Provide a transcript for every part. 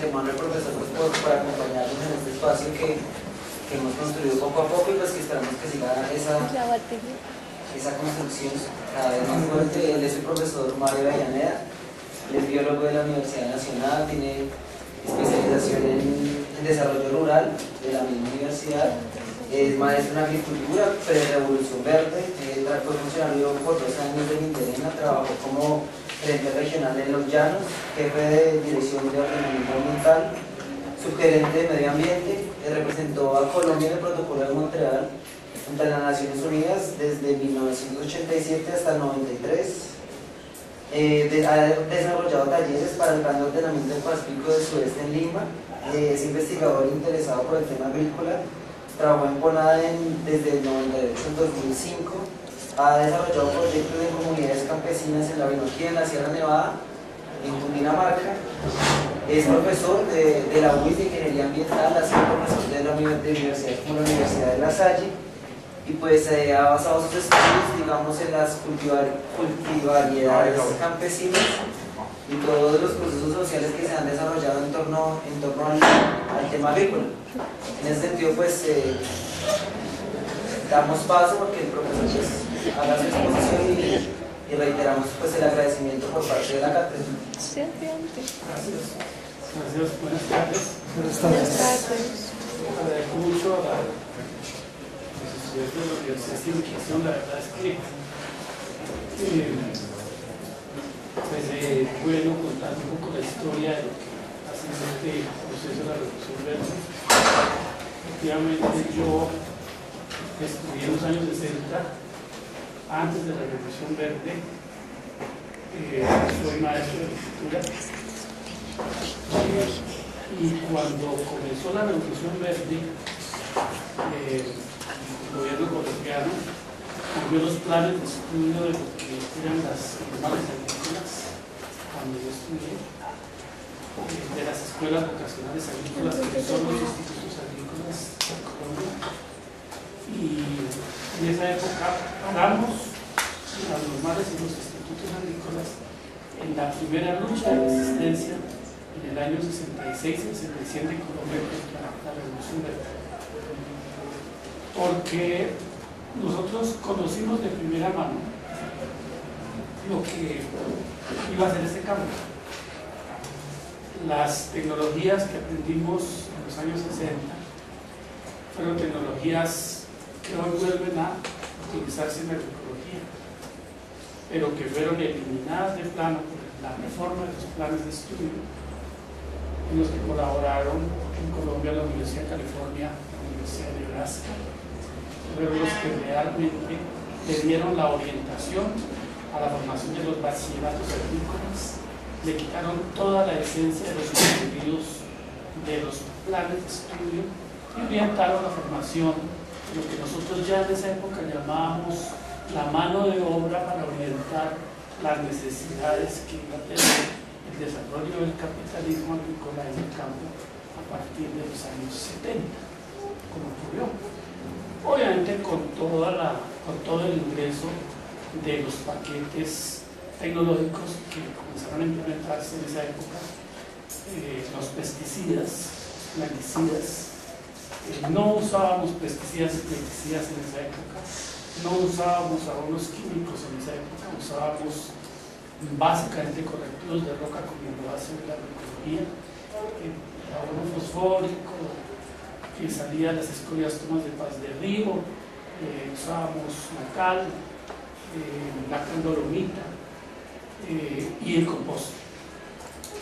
antemano al profesor pues, por acompañarnos en este espacio que hemos construido poco a poco y pues que esperamos que siga esa construcción cada vez más fuerte. Él es el profesor Mario Avellaneda, él es biólogo de la Universidad Nacional, tiene especialización en desarrollo rural de la misma universidad, es maestro en agricultura, pre-revolución verde, fue funcionario por 2 años de Interena, trabajó como gerente regional en Los Llanos, jefe de dirección de ordenamiento ambiental, subgerente de medio ambiente, representó a Colombia en el protocolo de Montreal ante las Naciones Unidas desde 1987 hasta el 93. Ha desarrollado talleres para el plan de ordenamiento del Pacífico del Sudeste en Lima, es investigador interesado por el tema agrícola, trabajó en PONADA desde el 98 al 2005, ha desarrollado proyectos en comunidades campesinas en la Orinoquía, en la Sierra Nevada, en Cundinamarca, es profesor de la UIS de Ingeniería Ambiental, ha sido profesor de universidades como la Universidad de La Salle, y pues ha basado sus estudios, digamos, en las cultivariedades campesinas y todos los procesos sociales que se han desarrollado en torno al tema agrícola. En ese sentido, pues, damos paso porque el profesor pues, haga su exposición y reiteramos pues, el agradecimiento por parte de la cátedra. Sí, gracias. Gracias, buenas tardes. Buenas tardes. Agradezco mucho a los estudiantes de la Universidad de Educación. La verdad es que pues, bueno contar un poco la historia de lo que ha sido este proceso de la Revolución Verde. Efectivamente, yo estudié en los años 60, antes de la Revolución Verde. Soy maestro de agricultura. Y cuando comenzó la Revolución Verde, el gobierno colombiano cambió los planes de estudio de lo que eran las normales agrícolas cuando yo estudié, de las escuelas vocacionales agrícolas, que son los institutos agrícolas de Colombia. Y en esa época paramos las normales y los institutos agrícolas en la primera lucha de resistencia en el año 66 y 67 en Colombia contra la Revolución Verde. Porque nosotros conocimos de primera mano lo que iba a ser este cambio. Las tecnologías que aprendimos en los años 60 fueron tecnologías que hoy vuelven a utilizarse en la agroecología, pero que fueron eliminadas de plano por la reforma de los planes de estudio en los que colaboraron en Colombia la Universidad de California, la Universidad de Nebraska, fueron los que realmente le dieron la orientación a la formación de los bachilleratos agrícolas, le quitaron toda la esencia de los contenidos de los planes de estudio y orientaron la formación, lo que nosotros ya en esa época llamábamos la mano de obra para orientar las necesidades que iba a tener el desarrollo del capitalismo agrícola en el campo a partir de los años 70, como ocurrió. Obviamente con todo el ingreso de los paquetes tecnológicos que comenzaron a implementarse en esa época, los pesticidas, plaguicidas. No usábamos pesticidas y plaguicidas en esa época, no usábamos abonos químicos en esa época, usábamos básicamente correctivos de roca como lo hace la agroecología, abono fosfórico que salía de las escorias tomas de paz de río, usábamos la cal, la candolomita y el compost.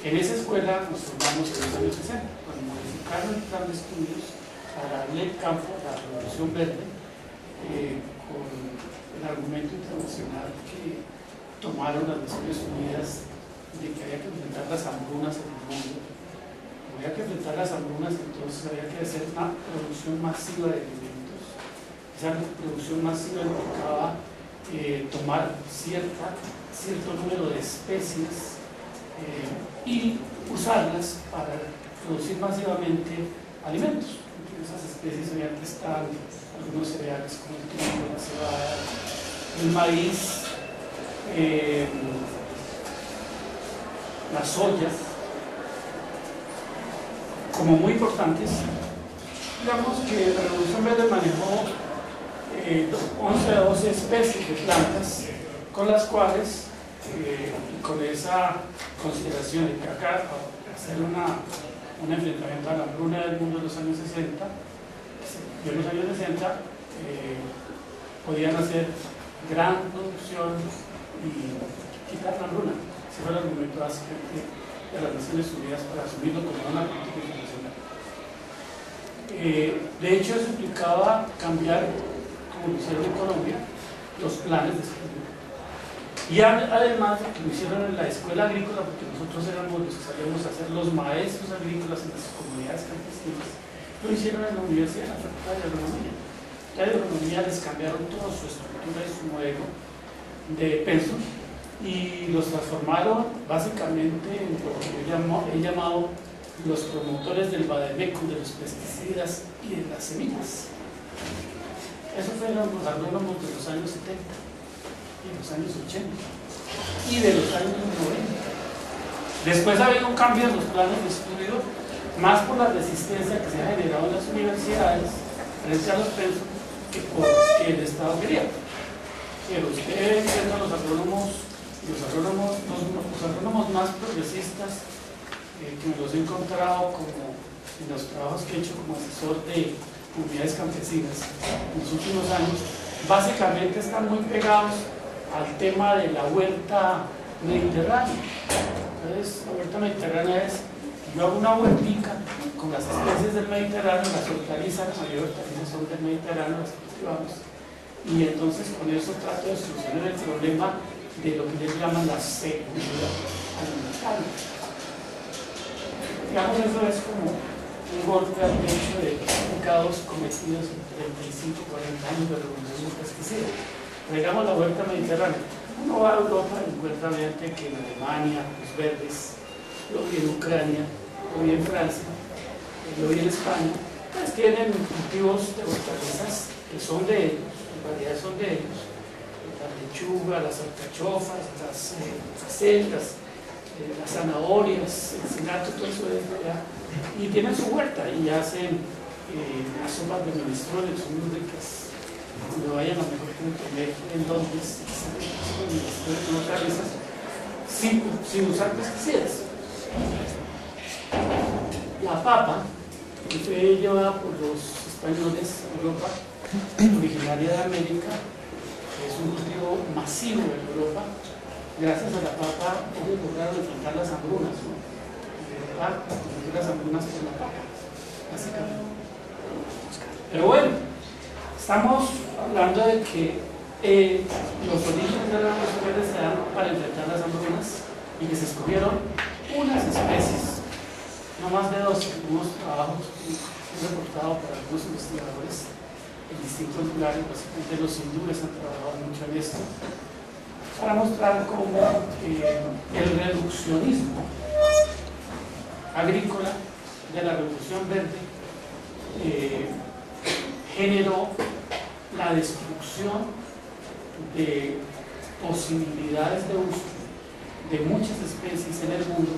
En esa escuela nos formamos en los años 60, cuando modificaron el plan de estudios para darle el campo a la Revolución Verde, con el argumento internacional que tomaron las Naciones Unidas de que había que enfrentar las hambrunas en el mundo. Como había que enfrentar las hambrunas, entonces había que hacer una producción masiva de alimentos. Esa producción masiva implicaba tomar cierto número de especies y usarlas para producir masivamente alimentos. Entre esas especies había que estar algunos cereales como el trigo, la cebada, el maíz, la soya, como muy importantes. Digamos que la Revolución Verde manejó 11 o 12 especies de plantas con las cuales, con esa consideración de que acá hacer un enfrentamiento a la hambruna del mundo de los años 60, podían hacer gran producción y quitar la hambruna. Ese fue el argumento básicamente de las Naciones Unidas para asumirlo como una política internacional. De hecho, eso implicaba cambiar, como lo hicieron en Colombia, los planes de estudio. Y además lo hicieron en la escuela agrícola, porque nosotros éramos los que salíamos a ser los maestros agrícolas en las comunidades campesinas. Lo hicieron en la universidad, en la facultad de agronomía. La agronomía les cambiaron toda su estructura y su modelo de pensum y los transformaron básicamente en lo que yo he llamado los promotores del vademecum, de los pesticidas y de las semillas. Eso fueron los agrónomos de los años 70 y los años 80 y de los años 90. Después ha habido un cambio en los planes de estudio, más por la resistencia que se ha generado en las universidades frente a los pensos que porque el Estado quería. Pero ustedes, siendo los agrónomos más progresistas, que me los he encontrado como en los trabajos que he hecho como asesor de comunidades campesinas en los últimos años, básicamente están muy pegados al tema de la huerta mediterránea. Entonces, la huerta mediterránea es: yo hago una huertica con las especies del Mediterráneo, las hortalizas, las mayores hortalizas son del Mediterráneo, las cultivamos, y entonces con eso trato de solucionar el problema de lo que ellos llaman la seguridad alimentaria. Digamos, eso es como un golpe al pecho de pecados cometidos en 35, 40 años de revolución de pesticidas. Digamos la huerta mediterránea. Uno va a Europa y encuentra obviamente que en Alemania, los verdes, lo vi en Ucrania, lo vi en Francia, lo vi en España, pues tienen cultivos de hortalizas que son de ellos, en realidad son de ellos. La lechuga, las alcachofas, las acelgas, las zanahorias, el cilantro, todo eso es de allá. Y tienen su huerta y hacen las sopas de minestrone, son muy ricas. Cuando vayan a lo mejor tienen que ver en Londres, sin usar pesticidas. La papa, que fue llevada por los españoles a Europa, originaria de América, es un cultivo masivo en Europa. Gracias a la papa ellos lograron enfrentar las hambrunas, ¿no? Las hambrunas por la papa, básicamente. Pero bueno, estamos hablando de que los orígenes de la Revolución Verde se dan para enfrentar las hambrunas y que se escogieron unas especies, no más de 12, unos trabajos que he reportado por algunos investigadores en distintos lugares, básicamente los hindúes han trabajado mucho en esto, para mostrar cómo el reduccionismo agrícola de la Revolución Verde generó la destrucción de posibilidades de uso de muchas especies en el mundo,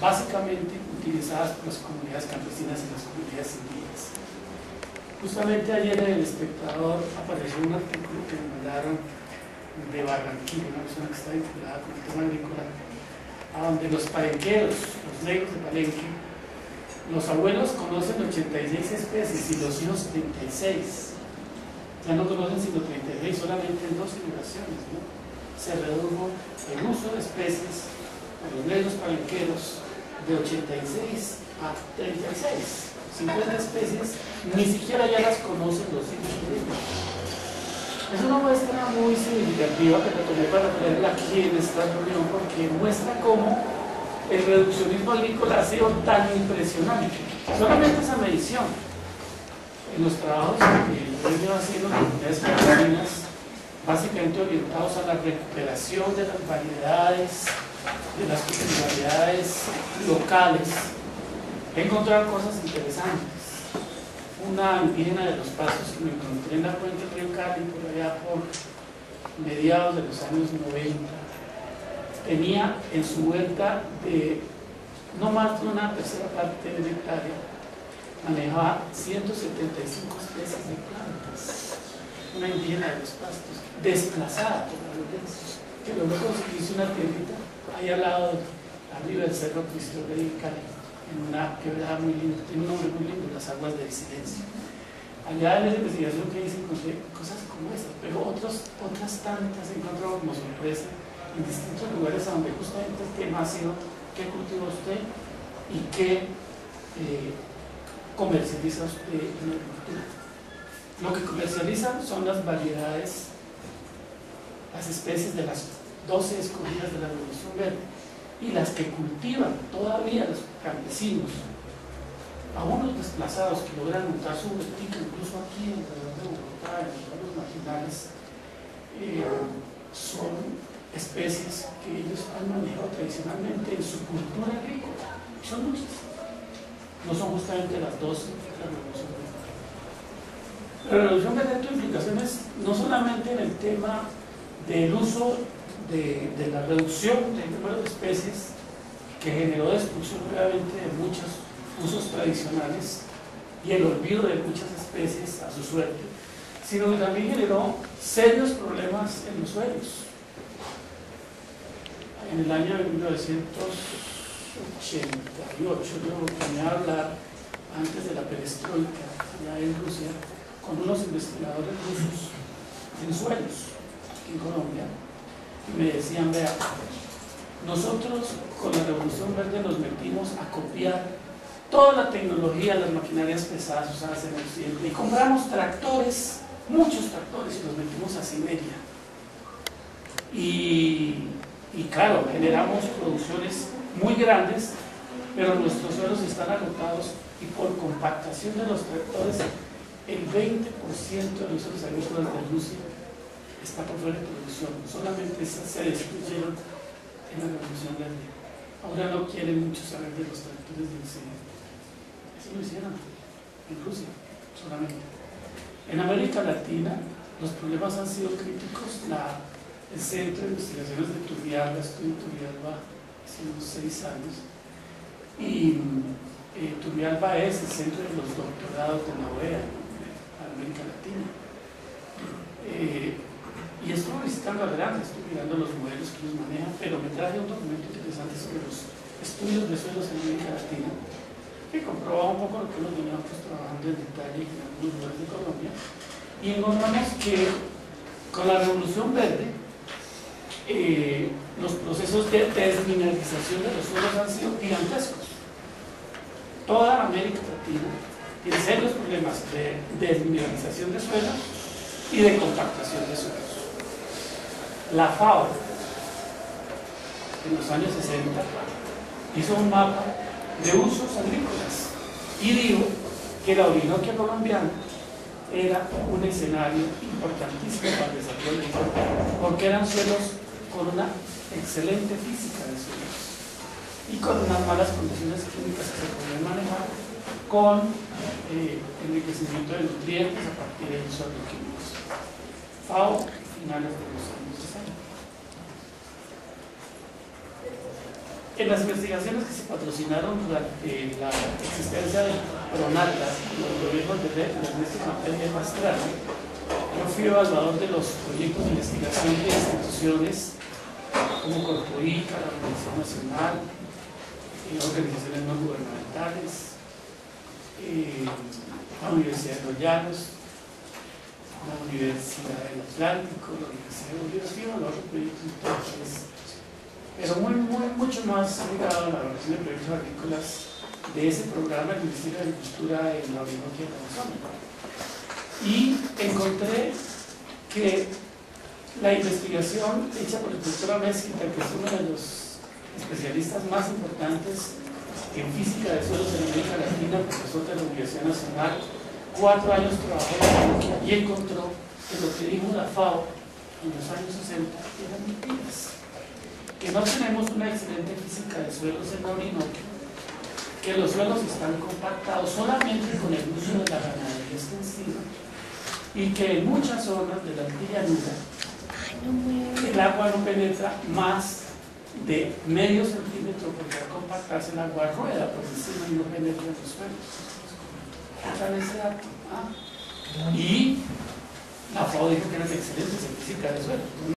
básicamente utilizadas por las comunidades campesinas y las comunidades indígenas. Justamente ayer en El Espectador apareció un artículo que me mandaron de Barranquilla, una persona que está vinculada con el tema agrícola, a donde los palenqueros, los negros de Palenque, los abuelos conocen 86 especies y los hijos 36. Ya no conocen sino 36, solamente en 2 generaciones, ¿no? Se redujo el uso de especies a los negros palenqueros de 86 a 36. 50 especies, ni siquiera ya las conocen los hijos de ellos. Es una muestra muy significativa que tomé para traerla aquí en esta reunión, porque muestra cómo el reduccionismo agrícola ha sido tan impresionante. Solamente esa medición en los trabajos que yo llevo haciendo en comunidades campesinas, básicamente orientados a la recuperación de las variedades, de las peculiaridades locales, he encontrado cosas interesantes. Una indígena de Los Pasos que me encontré en la cuenca del río Cali, por allá por mediados de los años 90, tenía en su huerta de no más de una tercera parte del hectárea manejaba 175 especies de plantas, una indígena de los pastos, desplazada por la violencia, que luego hizo una tiendita ahí al lado, arriba del cerro Cristo Rey en Cali, en una quebrada muy linda, tiene un nombre muy lindo, las aguas del silencio. Allá en esa investigación que hice encontré cosas como esas, pero otras tantas encontré como sorpresa en distintos lugares a donde justamente el tema ha sido qué cultiva usted y qué comercializa usted en la agricultura. Lo que comercializan son las variedades, las especies de las 12 escogidas de la Revolución Verde, y las que cultivan todavía los campesinos, a unos desplazados que logran montar su huertito, incluso aquí alrededor de Bogotá, en los pueblos marginales, son especies que ellos han manejado tradicionalmente en su cultura agrícola. Son muchas, no son justamente las 12 de la Revolución Verde. La Revolución Verde tiene implicaciones no solamente en el tema del uso de la reducción del número de especies, que generó destrucción nuevamente de muchos usos tradicionales y el olvido de muchas especies a su suerte, sino que también generó serios problemas en los suelos. En el año de 1988 yo tuve la oportunidad de hablar, antes de la perestroika, allá en Rusia, con unos investigadores rusos en suelos, aquí en Colombia, y me decían, vea, nosotros con la Revolución Verde nos metimos a copiar toda la tecnología, las maquinarias pesadas usadas en el occidente, y compramos tractores, muchos tractores, y los metimos a Siberia. Y claro, generamos producciones muy grandes, pero nuestros suelos están agotados, y por compactación de los tractores, el 20% de los suelos agrícolas de Rusia está por fuera de producción. Solamente esas se destruyeron en la Revolución Verde. Ahora no quieren mucho saber de los tractores de occidente. Eso lo hicieron en Rusia solamente. En América Latina los problemas han sido críticos. El Centro de Investigaciones de Turrialba, estuve en Turrialba hace unos 6 años, y Turrialba es el centro de los doctorados de la OEA para América Latina. Y estuve visitando adelante, estuve mirando los modelos que ellos manejan, pero me traje un documento interesante sobre los estudios de suelos en América Latina, que comprobaba un poco lo que hemos venido trabajando en detalle en algunos lugares de Colombia, y encontramos que con la Revolución Verde los procesos de desmineralización de los suelos han sido gigantescos. Toda América Latina tiene serios problemas de desmineralización de suelos y de compactación de suelos. La FAO en los años 60 hizo un mapa de usos agrícolas y dijo que la Orinoquia colombiana era un escenario importantísimo para el desarrollo del suelo, porque eran suelos con una excelente física de suelos y con unas malas condiciones químicas que se podían manejar con enriquecimiento de nutrientes a partir de usos agroquímicos. FAO, finales de los años 60. En las investigaciones que se patrocinaron durante la existencia de PRONATRA, los gobiernos de Ernesto Samper y Pastrana, yo fui evaluador de los proyectos de investigación de instituciones como Corpoica, la Organización Nacional, organizaciones no gubernamentales, la Universidad de los Llanos, la Universidad del Atlántico, la Universidad de Bolívar, fui evaluador de proyectos internacionales, pero mucho más ligado a la evaluación de proyectos agrícolas de ese programa del Ministerio de Agricultura en la Orinoquia Amazónica. Y encontré que la investigación hecha por el doctor Mezquita, que es uno de los especialistas más importantes en física de suelos en América Latina, profesor de la Universidad Nacional, 4 años trabajó en la Orinoquia y encontró que lo que dijo la FAO en los años 60 eran mentiras, que no tenemos una excelente física de suelos en la Orinoquia, que los suelos están compactados solamente con el uso de la ganadería extensiva, y que en muchas zonas de la llanura el agua no penetra más de medio centímetro porque al compactarse el agua rueda por encima y no penetra en los suelos. ¿Qué tal ese dato? Y la FAO dijo que eran excelentes en física de suelo.